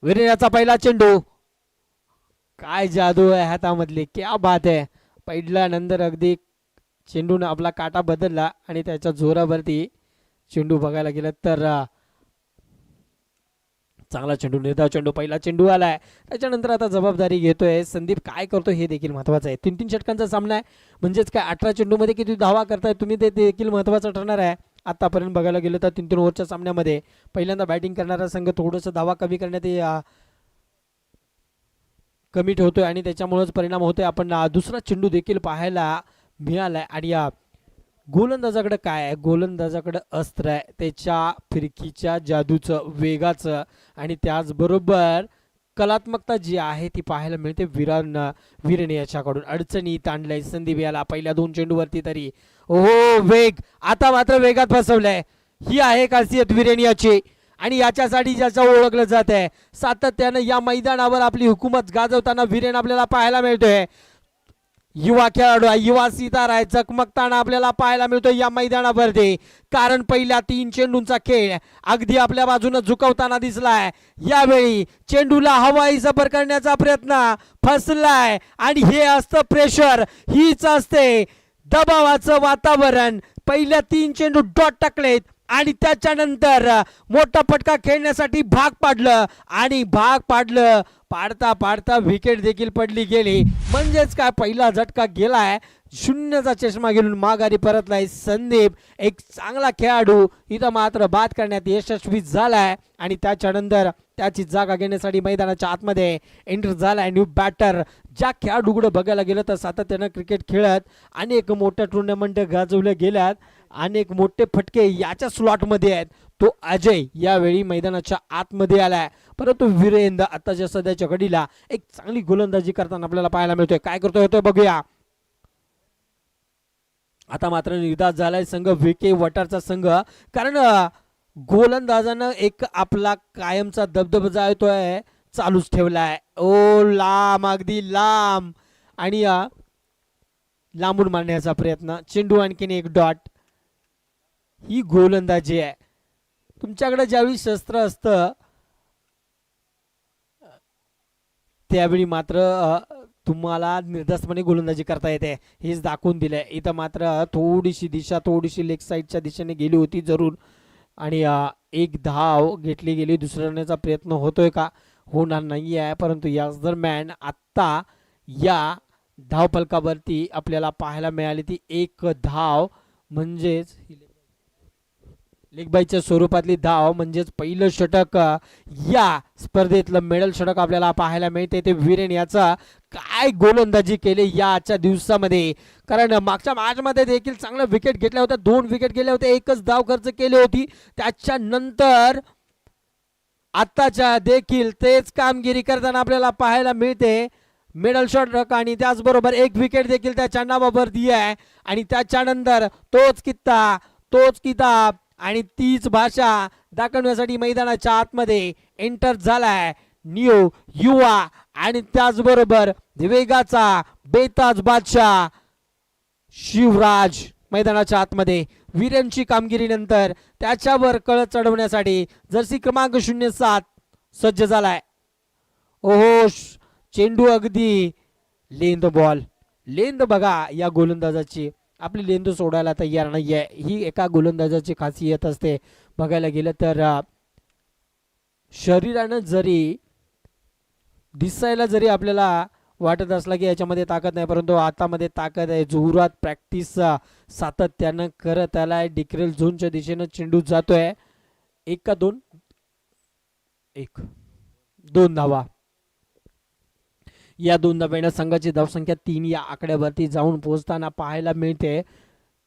वीरेंद्रचा पहिला चेंडू, काय जादू आहे हातामधली, क्या बात आहे. पहिल्या नंतर अगदी चेंडूने आपला काटा बदलला आणि त्याच्या जोरावरती चेंडू बघायला गेलं तर चांगला चेंडू, निर्धाव चेंडू, पहिला चेंडू आलाय. त्याच्यानंतर आता जबाबदारी घेतोय संदीप. काय करतो हे देखील महत्वाचं आहे. 3-3 षटकांचा सामना आहे, म्हणजेच काय 18 चेंडू मध्ये किती धावा करताय तुम्ही ते देखील महत्वाचं ठरणार आहे. आतापर्यंत बघायला गेलं तर 3-3 ओव्हरच्या सामन्यामध्ये पहिल्यांदा बॅटिंग करणारा संघ थोडंसं धावा कमी करण्यात कमी ठेवतोय आणि त्याच्यामुळेच परिणाम होतोय. आपण दुसरा चेंडू देखील पाहायला मिळालाय आणि या गोलंदाजाकडे काय आहे, गोलंदाजाकडे अस्त्र आहे त्याच्या फिरकीच्या जादूचं, वेगाचं आणि त्याचबरोबर कलात्मकता जी आहे ती पाहायला मिळते वीरेन याच्याकडून. अडचणीत आणलंय संदीप याला पहिल्या 2 चेंडूवरती तरी. ओहो वेग, आता मात्र वेगात फसवलंय. ही आहे खासियत वीरेन याची आणि याच्यासाठी ज्याचं ओळखलं जात आहे. सातत्यानं या मैदानावर आपली हुकूमत गाजवताना वीरेन आपल्याला पाहायला मिळतोय. युवा खेळाडू, युवा सितारा आहे, चकमकताना आपल्याला पाहायला मिळतोय या मैदानावरती. कारण पहिल्या 3 चेंडूंचा खेळ अगदी आपल्या बाजूने झुकवताना दिसलाय. यावेळी चेंडूला हवाई सफर करण्याचा प्रयत्न फसलाय आणि हे असतं प्रेशर, हीच असते दबावाचं वातावरण. पहिल्या 3 चेंडू डॉट टाकलेत आणि त्याच्यानंतर मोठा फटका खेळण्यासाठी भाग पाडलं आणि भाग पाडलं. पाडता पाडता विकेट देखील पडली गेली. म्हणजेच काय पहिला झटका गेलाय, 0चा चष्मा घेऊन माघारी परतलाय संदीप. एक चांगला खेळाडू इथं मात्र बाद करण्यात यशस्वी झालाय आणि त्याच्यानंतर त्याची जागा घेण्यासाठी मैदानाच्या आतमध्ये एंटर झालाय न्यू बॅटर. ज्या खेळाडूकडे बघायला गेलं तर सातत्यानं क्रिकेट खेळत अनेक मोठ्या टुर्नामेंट गाजवल्या गेल्यात, अनेक मोठे फटके याच्या स्लॉटमध्ये आहेत. तो अजय यावेळी मैदानाच्या आतमध्ये आलाय, परंतु वीरेंद्र आताच्या सध्याच्या घडीला एक चांगली गोलंदाजी करताना आपल्याला पाहायला मिळतोय. काय करतोय बघूया. आता मात्र निर्धार झालाय संघ विके वटारचा संघ, कारण गोलंदाजानं एक आपला कायमचा दबदबा जायतोय चालूच ठेवलाय. ओ लांब, अगदी लांब आणि लांबून मारण्याचा प्रयत्न. चेंडू आणखीन एक डॉट. ही गोलंदाजी आहे. तुमच्याकडे ज्यावेळी शस्त्र असतं त्यावेळी मात्र तुम्हाला निर्धास्तपणे गोलंदाजी करता येते, हेच दाखवून दिलंय. इथं मात्र थोडीशी दिशा, थोडीशी लेग साईडच्या दिशेने गेली होती जरूर आणि एक धाव घेतली गेली. दुसऱ्याचा प्रयत्न होतोय का, होणार नाही आहे. परंतु याच दरम्यान आत्ता या धावफलकावरती आपल्याला पाहायला मिळाली ती एक धाव, म्हणजेच लेगबाईच्या स्वरूपातली धाव, म्हणजेच पहिलं षटक या स्पर्धेतलं मेडल षटक आपल्याला पाहायला मिळते. ते वीरेन याचा काय गोलंदाजी केली याच्या दिवसामध्ये, कारण मागच्या मॅचमध्ये देखील चांगल्या विकेट घेतल्या होत्या, 2 विकेट गेल्या होत्या, एकच धाव खर्च केली होती. त्याच्यानंतर आत्ताच्या देखील तेच कामगिरी करताना आपल्याला पाहायला मिळते. मिडल षटक आणि त्याचबरोबर 1 विकेट देखील त्याच्या नावावरती आहे आणि त्याच्यानंतर तोच कित्ता, तोच किताब आणि तीच भाषा दाखवण्यासाठी मैदानाच्या आतमध्ये एंटर झालाय न्यू युवा आणि त्याचबरोबर वेगाचा बेताज बादशाह शिवराज. मैदानाच्या आतमध्ये वीरेंची कामगिरीनंतर त्याच्यावर कळत चढवण्यासाठी जर्सी क्रमांक 07 सज्ज झालाय. ओहो, चेंडू अगदी लेंद बॉल. लेंद बघा या गोलंदाजाची, आपली लेंद सोडायला तयार नाहीये. ही एका गोलंदाजाची खासियत असते. बघायला गेलं तर शरीरानं जरी दिसायला जरी आपल्याला वाटत असला की याच्यामध्ये ताकद नाही, परंतु आतामध्ये ताकद आहे. जोरात प्रॅक्टिस सातत्यानं करत आलाय. डिक्रेल झोनच्या दिशेनं चेंडू जातोय. 1 का 2? 1. 2 धावा. या 2 धाब्याने संघाची धावसंख्या 3 या आकड्यावरती जाऊन पोहोचताना पाहायला मिळते.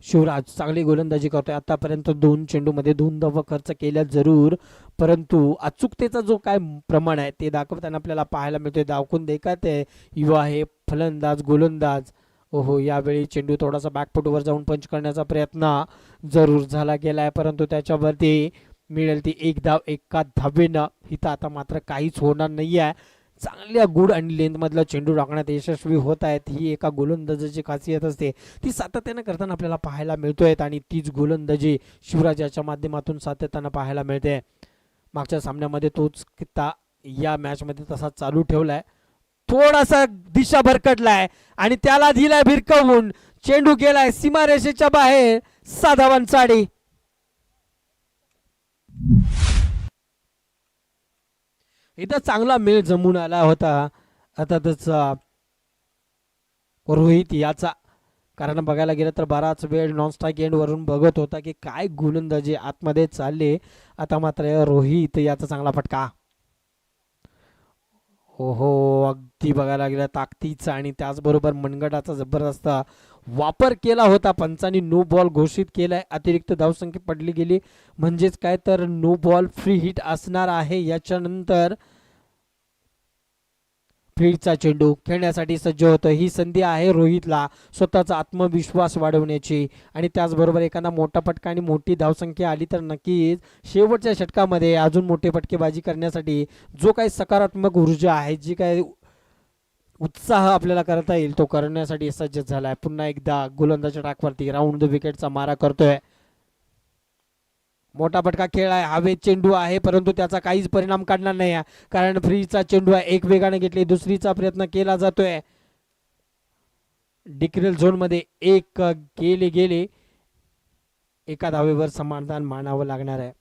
शिवराज चांगली गोलंदाजी करतोय. आतापर्यंत 2 चेंडूमध्ये 2 धावा खर्च केल्या जरूर, परंतु अचूकतेचा जो काय प्रमाण आहे ते दाखवताना आपल्याला पाहायला मिळतोय. दाखवून देखत युवा हे फलंदाज गोलंदाज. ओहो, यावेळी चेंडू थोडासा बॅकफुटवर जाऊन पंच करण्याचा प्रयत्न जरूर झाला गेलाय, परंतु त्याच्यावरती मिळेल ती 1 धाव एका धावेनं. इथं आता मात्र काहीच होणार नाही आहे. चांगल्या गुड आणि लेंथ मधला चेंडू टाकण्यात यशस्वी होत आहेत. ही एका गोलंदाजाची खासियत असते, ती सातत्याने करताना आपल्याला पाहायला मिळतोय आणि तीच गोलंदाजी शिवराज याच्या माध्यमातून सातत्यानं पाहायला मिळते. मागच्या सामन्यामध्ये तोच कित्ता या मॅच मध्ये तसा चालू ठेवलाय. थोडासा दिशा भरकटलाय आणि त्याला दिलाय भिरकवून. चेंडू गेलाय सीमारेषेच्या बाहेर. 6 धावांसाठी इथं चांगला मेळ जमून आला होता अर्थातच रोहित याचा. कारण बघायला गेलं तर बराच वेळ नॉन स्ट्राईक एंड वरून बघत होता की काय गोलंदाजी आतमध्ये चालले. आता मात्र रोहित याचा चांगला फटका. हो अगदी बघायला गेलं ताकदीचा आणि त्याचबरोबर मनगटाचा जबरदस्त वापर केला होता. पंचांनी नो बॉल घोषित केलाय. अतिरिक्त धावसंख्या पडली गेली म्हणजेच काय तर नो बॉल फ्री हिट असणार आहे. याच्यानंतर फील्डचा चेंडू खेळण्यासाठी सज्ज होतो. ही संधी आहे रोहितला स्वतःचा आत्मविश्वास वाढवण्याची आणि त्याचबरोबर एखादा मोठा फटका आणि मोठी धावसंख्या आली तर नक्कीच शेवटच्या षटकामध्ये अजून मोठे फटकेबाजी करण्यासाठी जो काही सकारात्मक ऊर्जा आहे, जी काही उत्साह आपल्याला करता येईल तो करण्यासाठी सज्ज झालाय. पुन्हा एकदा गोलंदाजच्या ट्रॅकवरती राऊंड द विकेटचा मारा करतोय. मोठा फटका खेळ आहे. हवेत चेंडू आहे परंतु त्याचा काहीच परिणाम काढणार नाही कारण फ्रीचा चेंडू आहे. एक वेगाने घेतले दुसरीचा प्रयत्न केला जातोय. डिक्रेल झोन मध्ये एक गेले एका धावेवर समाधान मानावं लागणार आहे.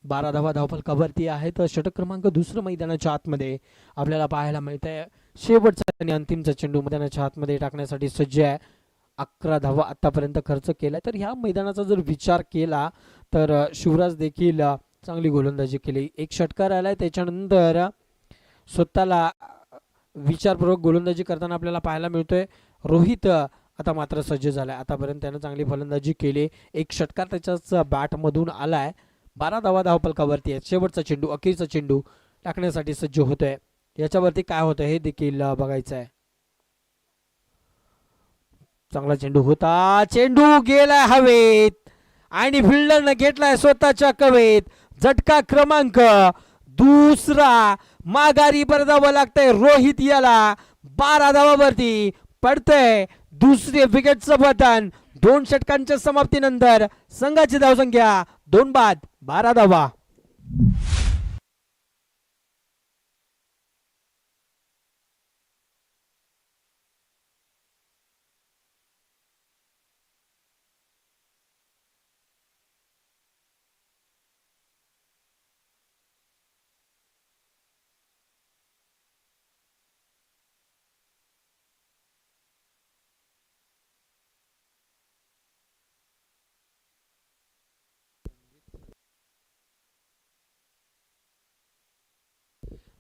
12 धावा धावफलकावरती आहे. तर षटक क्रमांक दुसरं मैदानाच्या आतमध्ये आपल्याला पाहायला मिळतंय. शेवटचा आणि अंतिमचा चेंडू मैदानाच्या आतमध्ये टाकण्यासाठी सज्ज आहे. 11 धावा आतापर्यंत खर्च केलाय. तर ह्या मैदानाचा जर विचार केला तर शिवराज देखील चांगली गोलंदाजी केली. एक षटकार आलाय. त्याच्यानंतर स्वतःला विचारपूर्वक गोलंदाजी करताना आपल्याला पाहायला मिळतोय. रोहित आता मात्र सज्ज झालाय. आतापर्यंत त्यानं चांगली फलंदाजी केली. एक षटकार त्याच्याच बॅट मधून आलाय. 12 धावा धावफलकावरती आहे. शेवटचा चेंडू अखेरचा चेंडू टाकण्यासाठी सज्ज होतोय. याच्यावरती काय होतं हे देखील बघायचं आहे. चांगला चेंडू होता. चेंडू गेलाय हवेत आणि फिल्डरनं घेतलाय स्वतःच्या कवेत. झटका क्रमांक दुसरा. माघारी परतावं लागतंय रोहित याला. 12 धावावरती पडतंय दुसरे विकेटचं पतन. 2 षटकांच्या समाप्तीनंतर संघाची धावसंख्या 2 बाद 12 धावा.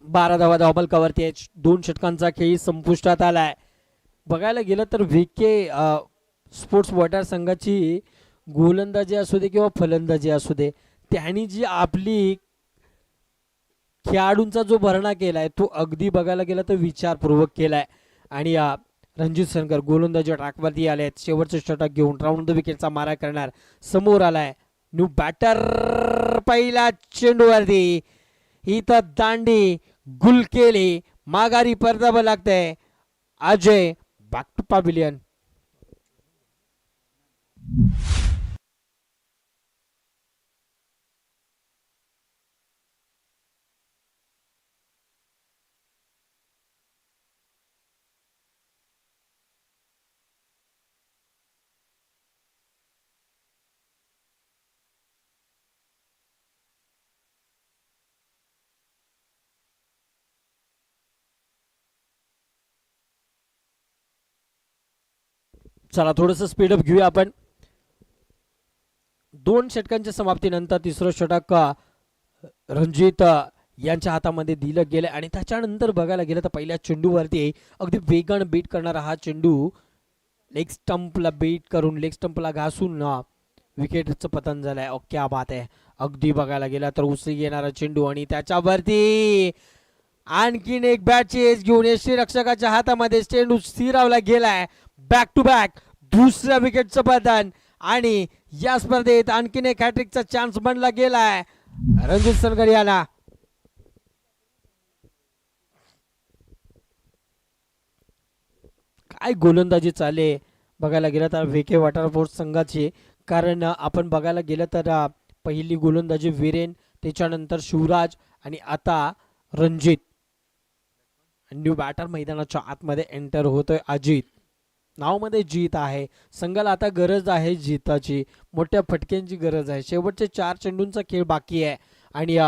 बारा धावा धावफलकावरती आहे. 2 षटकांचा खेळ संपुष्टात आलाय. बघायला गेलं तर व्हीके स्पोर्ट्स वॉटर संघाची गोलंदाजी असू दे किंवा फलंदाजी असू दे, त्यांनी जी आपली खेळाडूंचा जो भरणा केलाय तो अगदी बघायला गेला तर विचारपूर्वक केलाय. आणि रणजित सनगर गोलंदाजी ट्रॅकवरती आले आहेत. शेवटचे षटक घेऊन राऊंड द विकेटचा मारा करणार समोर आलाय. न्यू बॅटर पहिला चेंडूवरती इथं दांडी गुल केली. माघारी परतावं लागतंय. Ajay back to pavilion. चला थोडंसं स्पीडअप घेऊया आपण. 2 षटकांच्या समाप्तीनंतर तिसरं षटक रणजित यांच्या हातामध्ये दिलं गेलं आणि त्याच्यानंतर बघायला गेलं तर पहिल्या चेंडूवरती अगदी वेगानं बीट करणारा हा चेंडू लेग स्टंपला बीट करून लेग स्टंपला घासून विकेटचं पतन झालंय. क्या बात आहे. अगदी बघायला गेला तर उसळी येणारा चेंडू आणि त्याच्यावरती आणखीन एक बॅट चेस घेऊन यष्टीरक्षकाच्या हातामध्ये चेंडू स्थिरावला गेलाय. बॅक टू बॅक दुसऱ्या विकेटचं पतन आणि या स्पर्धेत आणखीन एक हॅट्रिकचा चान्स बनला गेलाय रणजित सनगर याला. काय गोलंदाजी चाले बघायला गेलं तर VK वॉटर स्पोर्ट्स संघाची. कारण आपण बघायला गेलं तर पहिली गोलंदाजी वीरेन, त्याच्यानंतर शिवराज आणि आता रणजित. न्यू बॅटर मैदानाच्या आतमध्ये एंटर होतोय अजित. नावमध्ये जीत आहे. संघाला आता गरज आहे जीताची, मोठ्या फटक्यांची गरज आहे. शेवटचे 4 चेंडूंचा खेळ बाकी आहे आणि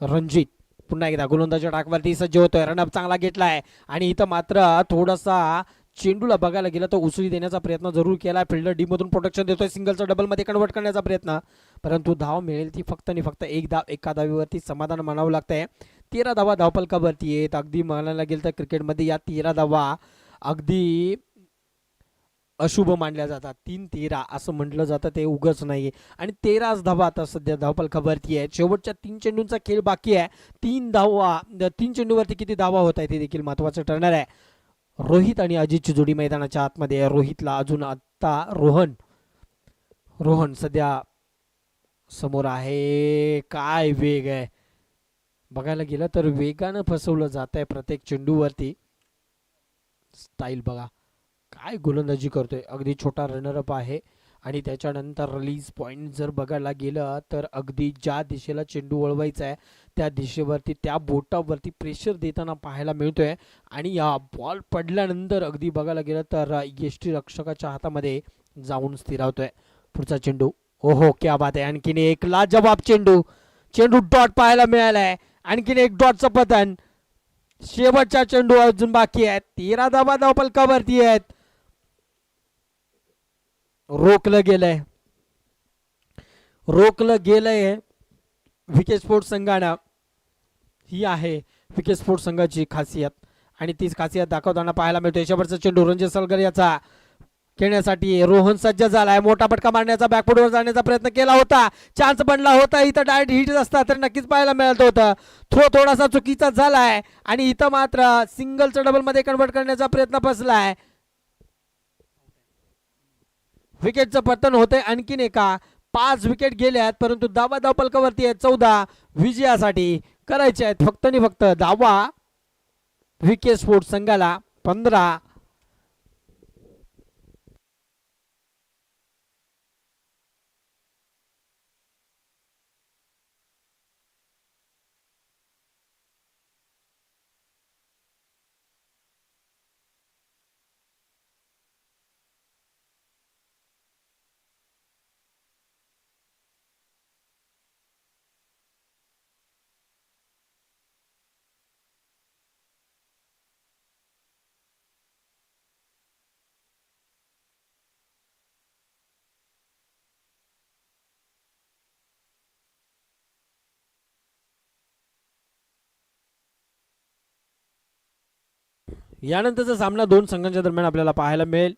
रणजित पुन्हा एकदा गोलंदाजीच्या टाकवरती सज्ज होतोय. रनअप चांगला घेतलाय आणि इथं मात्र थोडासा चेंडूला बघायला गेला तर उसळी देण्याचा प्रयत्न जरूर केला. फिल्डर डी मधून प्रोटेक्शन देतोय. सिंगलचं डबल मध्ये कन्वर्ट करण्याचा प्रयत्न, परंतु धाव मिळेल ती फक्त आणि फक्त एक धाव. एका धावीवरती समाधान मानावं लागतंय. 13 धावा धावपलकावरती आहेत. अगदी म्हणायला गेलं तर क्रिकेटमध्ये या 13 धावा अगदी अशुभ मानल्या जातात. 3-13 असं म्हटलं जातं, ते उगच नाहीये. आणि 13 धावा आता सध्या धावपलकावरती आहेत. शेवटच्या 3 चेंडूंचा खेळ बाकी आहे. 3 चेंडूवरती किती धावा होत आहे ते देखील महत्वाचं ठरणार आहे. रोहित आणि अजितची जोडी मैदानाच्या आतमध्ये आहे. रोहितला अजून आता रोहन सध्या समोर आहे. काय वेग आहे बघायला गेलं तर, वेगानं फसवलं जात आहे प्रत्येक चेंडूवरती. स्टाईल बघा, काय गोलंदाजी करतोय. अगदी छोटा रनरअप आहे आणि त्याच्यानंतर रिलीज पॉइंट जर बघायला गेलं तर अगदी ज्या दिशेला चेंडू वळवायचा आहे त्या दिशेवरती, त्या बोटावरती प्रेशर देताना पाहायला मिळतोय. आणि या बॉल पडल्यानंतर अगदी बघायला गेलं तर यष्टीरक्षकाच्या हातामध्ये जाऊन स्थिरावतोय. पुढचा चेंडू, ओहो क्या बात आहे. आणखीन एक लाजवाब चेंडू डॉट पाहायला मिळालाय. आणखीन एक डॉटचं पतन. शेवटचा चेंडू अजून बाकी आहेत. 13 धावा धावपलकावरती आहेत. रोखलं गेलंय VK स्पोर्ट्स संघानं. ही आहे VK स्पोर्ट्स संघाची खासियत आणि तीच खासियत दाखवताना पाहायला मिळतोय. शेवटचा चेंडू रणजित सलगर याचा खेळण्यासाठी रोहन सज्ज झालाय. मोठा फटका मारण्याचा, बॅकफुटवर जाण्याचा प्रयत्न केला होता. चान्स बनला होता. इथं डायरेक्ट हिट असता तर नक्कीच पाहायला मिळालं होतं. थ्रो थोडासा चुकीचा झालाय आणि इथं मात्र सिंगलचं डबल मध्ये कन्वर्ट करण्याचा प्रयत्न फसलाय. विकेटचं पतन होतंय. आणखीन एका 5 विकेट गेल्यात, परंतु धावा धावपलकावरती आहेत 14. विजयासाठी करायचे आहेत फक्त आणि फक्त धावा. VK स्पोर्ट्स संघाला 15. यानंतरचा सामना 2 संघांच्या दरम्यान आपल्याला पाहायला मिळेल.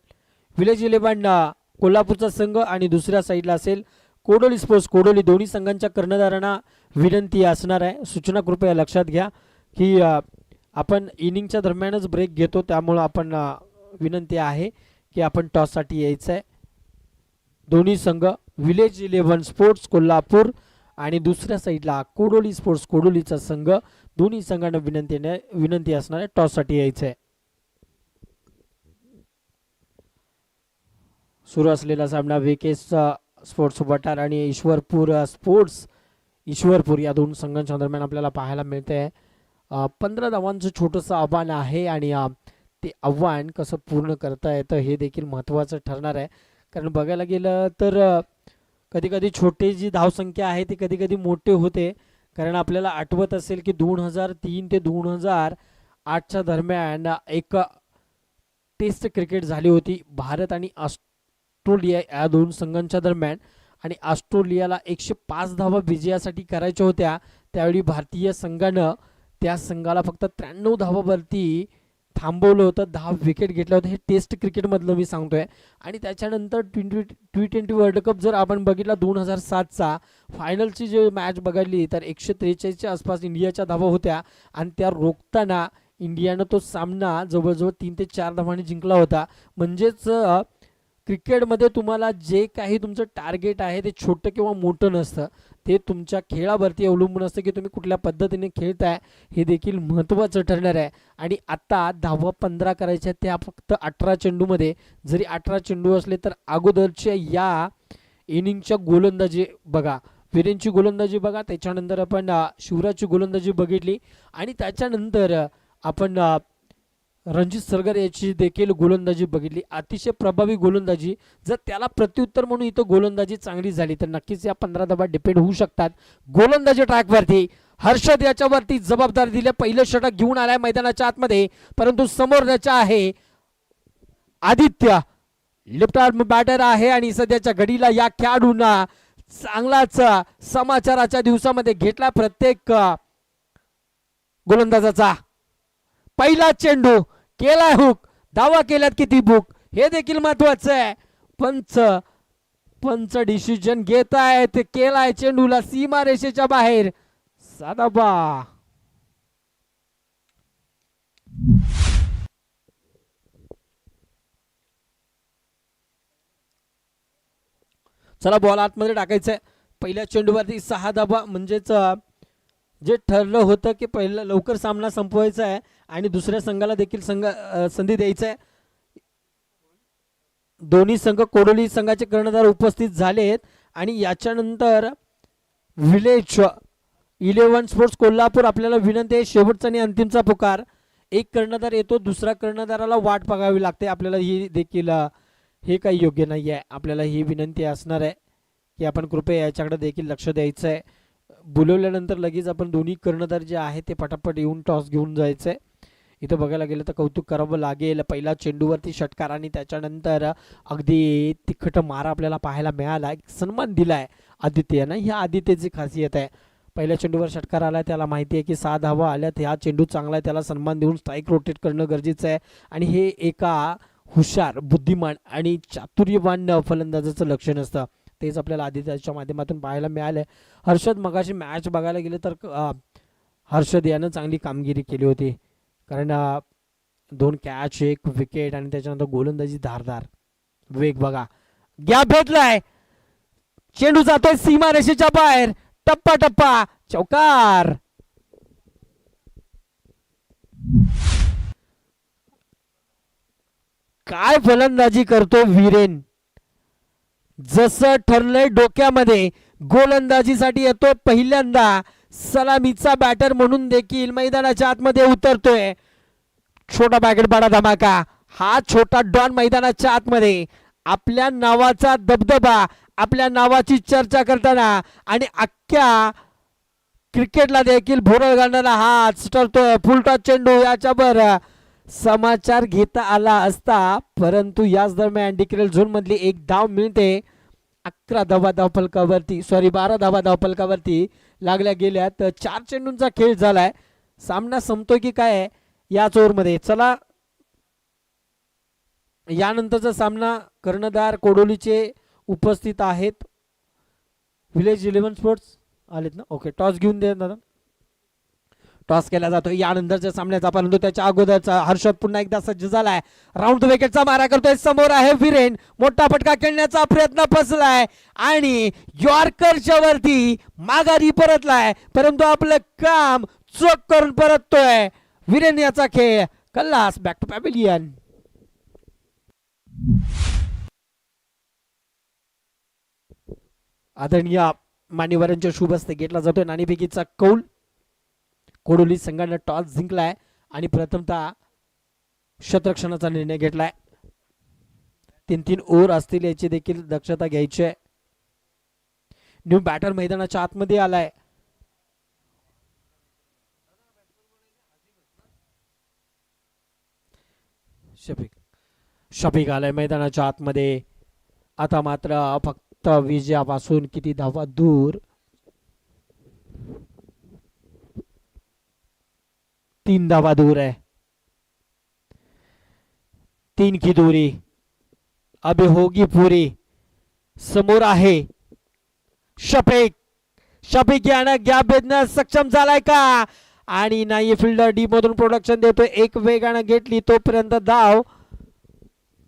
विलेज 11 कोल्हापूरचा संघ आणि दुसऱ्या साईडला असेल कोडोली स्पोर्ट्स कोडोली. दोन्ही संघांच्या कर्णधारांना विनंती असणार आहे, सूचना कृपया लक्षात घ्या की आपण इनिंगच्या दरम्यानच ब्रेक घेतो, त्यामुळे आपण विनंती आहे की आपण टॉससाठी यायचं आहे. दोन्ही संघ विलेज 11 स्पोर्ट्स कोल्हापूर आणि दुसऱ्या साईडला कोडोली स्पोर्ट्स कोडोलीचा संघ. दोन्ही संघांना विनंती असणार आहे टॉससाठी यायचं आहे. सुरू असलेला सामना VK स्पोर्ट्स वटार आणि ईश्वरपूर या दोन संघांच्या दरम्यान आपल्याला पाहायला मिळते. 15 धावांचं छोटंसं आव्हान आहे आणि ते आव्हान कसं पूर्ण करता येतं हे देखील महत्त्वाचं ठरणार आहे. कारण बघायला गेलं तर कधी कधी छोटे जी धावसंख्या आहे ती कधी कधी मोठे होते. कारण आपल्याला आठवत असेल की 2003 ते 2008च्या दरम्यान एक टेस्ट क्रिकेट झाली होती भारत आणि ऑस्ट्रेलिया या दोन संघांच्या दरम्यान, आणि ऑस्ट्रेलियाला 105 धावा विजयासाठी करायच्या होत्या. त्यावेळी भारतीय संघानं त्या संघाला फक्त 93 धावावरती थांबवलं होतं, 10 विकेट घेतल्या होत्या. हे टेस्ट क्रिकेटमधलं मी सांगतोय. आणि त्याच्यानंतर T20 वर्ल्ड कप जर आपण बघितला 2007चा फायनलची जे मॅच बघितली तर 143च्या आसपास इंडियाच्या धावा होत्या आणि त्या रोखताना इंडियानं तो सामना जवळजवळ 3 ते 4 धावांनी जिंकला होता. म्हणजेच क्रिकेटमध्ये तुम्हाला जे काही तुमचं टार्गेट आहे ते छोटं किंवा मोठं नसतं, ते तुमच्या खेळावरती अवलंबून असतं की तुम्ही कुठल्या पद्धतीने खेळताय हे देखील महत्त्वाचं ठरणार आहे. आणि आता 10-15 करायच्या त्या फक्त 18 चेंडूमध्ये. जरी 18 चेंडू असले तर अगोदरच्या या इनिंगच्या गोलंदाजी बघा, वीरेनची गोलंदाजी बघा, त्याच्यानंतर आपण शिवराजची गोलंदाजी बघितली आणि त्याच्यानंतर आपण रणजित सरगर याची देखील गोलंदाजी बघितली. अतिशय प्रभावी गोलंदाजी. जर त्याला प्रत्युत्तर म्हणून इथं गोलंदाजी चांगली झाली तर नक्कीच या 15 धावा डिपेंड होऊ शकतात. गोलंदाजी ट्रॅकवरती हर्षद याच्यावरती जबाबदारी दिली. पहिलं षटक घेऊन आलाय मैदानाच्या आतमध्ये, परंतु समोर त्याच्या आहे आदित्य, लेफ्ट आर्म बॅटर आहे आणि सध्याच्या घडीला या खेळाडूंना चांगलाच समाचाराच्या दिवसामध्ये घेतला प्रत्येक गोलंदाजाचा. पहिला चेंडू केलाय हुक, धावा केल्यात किती बुक हे देखील महत्वाचं आहे. पंच डिसिजन घेत आहे, ते केलाय चेंडूला सीमा रेषेच्या बाहेर, साधा बा. चला बॉल आतमध्ये टाकायचंय. पहिल्या चेंडूवरती 6 धावा, म्हणजेच जे ठरलं होतं की पहिलं लवकर सामना संपवायचा आहे आणि दुसऱ्या संघाला देखील संधी द्यायचा आहे. दोन्ही संघ कोडोली संघाचे कर्णधार उपस्थित झालेत आणि याच्यानंतर विलेज 11 स्पोर्ट्स कोल्हापूर आपल्याला विनंती आहे, शेवटचा आणि अंतिमचा पुकार. एक कर्णधार येतो, दुसऱ्या कर्णधाराला वाट बघावी लागते. आपल्याला ही देखील हे काही योग्य नाही आहे. आपल्याला ही विनंती असणार आहे की आपण कृपया याच्याकडे देखील लक्ष द्यायचं आहे. बोलवल्यानंतर लगेच आपण दोन्ही कर्णधार जे आहे ते पटापट येऊन टॉस घेऊन जायचं आहे. इथं बघायला गेलं तर कौतुक करावं लागेल. पहिला चेंडूवरती षटकार आणि त्याच्यानंतर अगदी तिखट मारा आपल्याला पाहायला मिळाला. एक सन्मान दिलाय आदित्यनं, ही आदित्यची खासियत आहे. पहिल्या चेंडूवर षटकार आलाय, त्याला माहिती आहे की 6 धावा आल्यात, हा चेंडू चांगला आहे, त्याला सन्मान देऊन स्ट्राईक रोटेट करणं गरजेचं आहे. आणि हे एका हुशार, बुद्धिमान आणि चातुर्यवान फलंदाजाचं लक्षण असतं. तेच आपल्याला आदित्यच्या माध्यमातून पाहायला मिळालंय. हर्षद मगाशी मॅच बघायला गेले तर हर्षद यानं चांगली कामगिरी केली होती, कारण 2 कॅच, 1 विकेट आणि त्याच्यानंतर गोलंदाजी धारदार. वेग बघा, गॅप भेटलाय, चेंडू जातोय सीमा रेषेच्या बाहेर, टप्पा टप्पा चौकार. काय फलंदाजी करतो वीरेन, जसं ठरलंय डोक्यामध्ये गोलंदाजीसाठी येतो. पहिल्यांदा सलामीचा बॅटर म्हणून देखील मैदानाच्या आतमध्ये उतरतोय. छोटा पॅकेट बडा धमाका, हा छोटा डॉन मैदानाच्या आतमध्ये आपल्या नावाचा दबदबा, आपल्या नावाची चर्चा करताना आणि अख्ख्या क्रिकेटला देखील भोरळ घालणारा हा ठरतोय. फुलटॉस चेंडू, याच्यावर समाचार घेता आला असता, परंतु याच दरम्यान डिक्लेअर झोन मधली एक धाव मिळते. 11 धावा धावफलकावरती, 12 धावा धावफलकावरती लागल्या गेल्या. तर 4 चेंडूंचा खेळ झालाय. सामना संपतोय की काय याच ओव्हरमध्ये. चला यानंतरचा सामना कर्णधार कोडोलीचे उपस्थित आहेत. विलेज 11 स्पोर्ट्स आलेत ना, ओके. टॉस घेऊन दे दादा. टॉस केला जातो यानंतरच्या सामन्याचा, परंतु त्याच्या अगोदरचा हर्षद पुन्हा एकदा सज्ज झालाय. राऊंड विकेटचा मारा करतोय. समोर आहे वीरेन, मोठा फटका खेळण्याचा प्रयत्न फसलाय आणि यॉर्करच्या वरती माघारी परतलाय, परंतु आपलं काम चोख करून परततोय वीरेन. याचा खेळ कल्लास, बॅक टू पॅव्हिलियन. आदरणीय मान्यवरांच्या शुभ हस्ते घेतला जातोय नाणेफेकीचा कौल. कोडोली संघाने टॉस जिंकलाय आणि प्रथमतः शतरक्षणाचा निर्णय घेतलाय. 3-3 ओव्हर असतील याची देखील दक्षता घ्यायची आहे. न्यू बॅटर मैदानाच्या आतमध्ये आलाय. शफिक आलाय मैदानाच्या आतमध्ये. आता मात्र फक्त विजयापासून किती धावा दूर, 3 धावा दूर आहे. 3 की दूरी अभी होगी पूरी. समोर आहे शफिक यानं गॅप भेदण्यास सक्षम झालाय का, आणि नाही, फिल्डर डी मधून प्रोडक्शन देतोय. एक वेगानं घेतली तोपर्यंत धाव,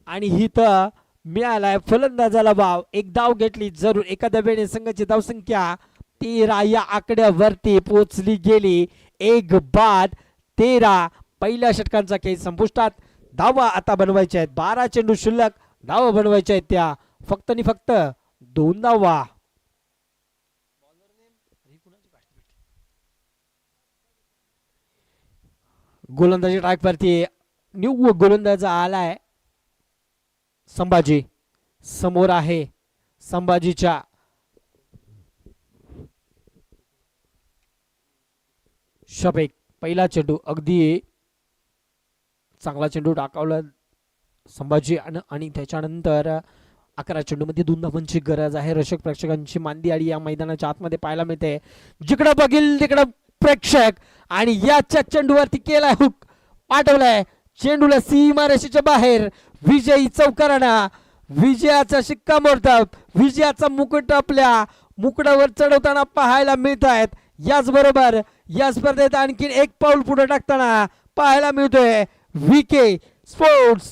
आणि ही तर मिळालाय फलंदाजाला वाव. एक धाव घेतली जरूर. एका धावेने संघाची धावसंख्या 13 या आकड्यावरती पोहोचली गेली. 1 बाद 13. पहिल्या षटकांचा खेळ संपुष्टात. धावा आता बनवायच्या आहेत. 12 चेंडू शिल्लक. धावा बनवायच्या आहेत त्या फक्त आणि फक्त 2 धावा. गोलंदाजी ट्रॅकवरती न्यू गोलंदाज आलाय संभाजी. समोर आहे संभाजीच्या शबेक. पहिला चेंडू अगदी चांगला चेंडू टाकावला संभाजी आणि त्याच्यानंतर 11 चेंडूमध्ये 2 धावांची गरज आहे. रक्षक प्रेक्षकांची मांदी आडी या मैदानाच्या आतमध्ये पाहायला मिळते. जिकडं बघील तिकडं प्रेक्षक आणि याच्या चेंडूवरती केलाय हुक. पाठवलाय चेंडूला सीमारेषेच्या बाहेर. विजयी चौकाराना विजयाचा शिक्कामोर्तब. विजयाचा मुकुट आपल्या मुकुटावर चढवताना पाहायला मिळत आहेत. याचबरोबर या स्पर्धेत आणखी एक पाऊल पुढे टाकताना पाहायला मिळतोय VK स्पोर्ट्स